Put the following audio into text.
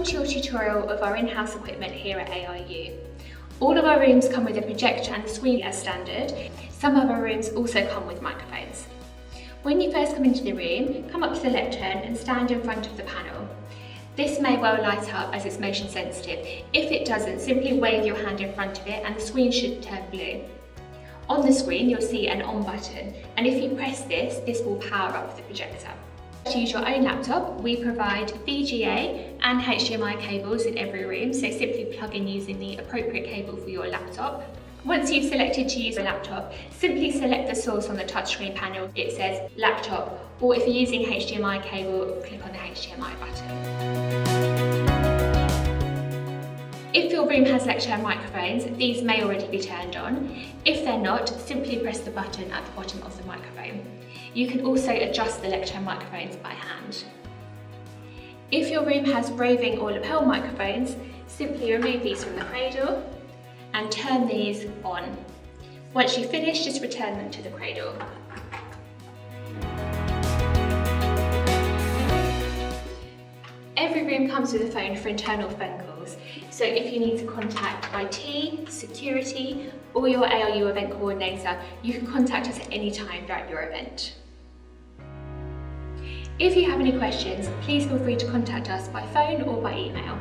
to your tutorial of our in-house equipment here at ARU. All of our rooms come with a projector and a screen as standard. Some of our rooms also come with microphones. When you first come into the room, come up to the lectern and stand in front of the panel. This may well light up as it's motion sensitive. If it doesn't, simply wave your hand in front of it and the screen should turn blue. On the screen you'll see an on button, and if you press this will power up the projector. To use your own laptop, we provide VGA and HDMI cables in every room, so simply plug in using the appropriate cable for your laptop. Once you've selected to use a laptop, simply select the source on the touchscreen panel. It says laptop, or if you're using HDMI cable, click on the HDMI button. If your room has lecture microphones, these may already be turned on. If they're not, simply press the button at the bottom of the microphone. You can also adjust the lecture microphones by hand. If your room has roving or lapel microphones, simply remove these from the cradle and turn these on. Once you've finished, just return them to the cradle. Every room comes with a phone for internal phone calls, so if you need to contact IT, security, or your ARU event coordinator, you can contact us at any time throughout your event. If you have any questions, please feel free to contact us by phone or by email.